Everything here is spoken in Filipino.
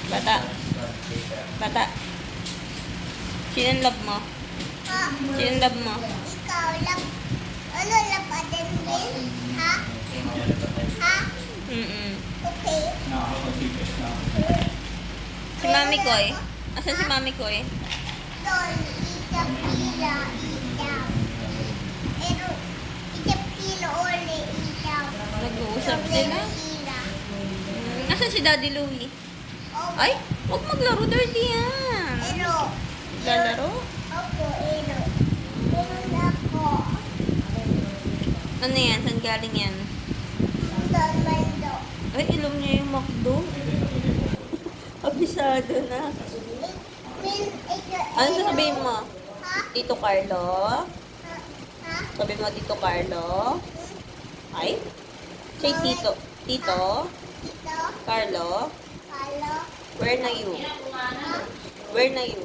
Bata. Bata. Sino love mo? Ha? Sino love mo? Ikaw lang. Ano lang pa din, Will? Ha? Ha? Mm-mm. Okay. Si Mami Koy. Asan si Mami Koy? Doon, itap pila, itap. Pero, itap pila uli, itap. Nag-uusap sila. Asan si Daddy Louie? Opo. Ay, huwag maglaro dirty yan. Pero, Lalaro? opo, pero. Meron ako. Ano yan? Saan galing yan? Doon, Mando. Ay, ilom niya yung McDo. Abisado na. Ano sasabihin mo? Ha? Tito Carlo? Ha? Sabihin mo Tito Carlo? Ay? Say Tito. Tito? Ito? Carlo? Halo? Where na you? Ha? Where na you?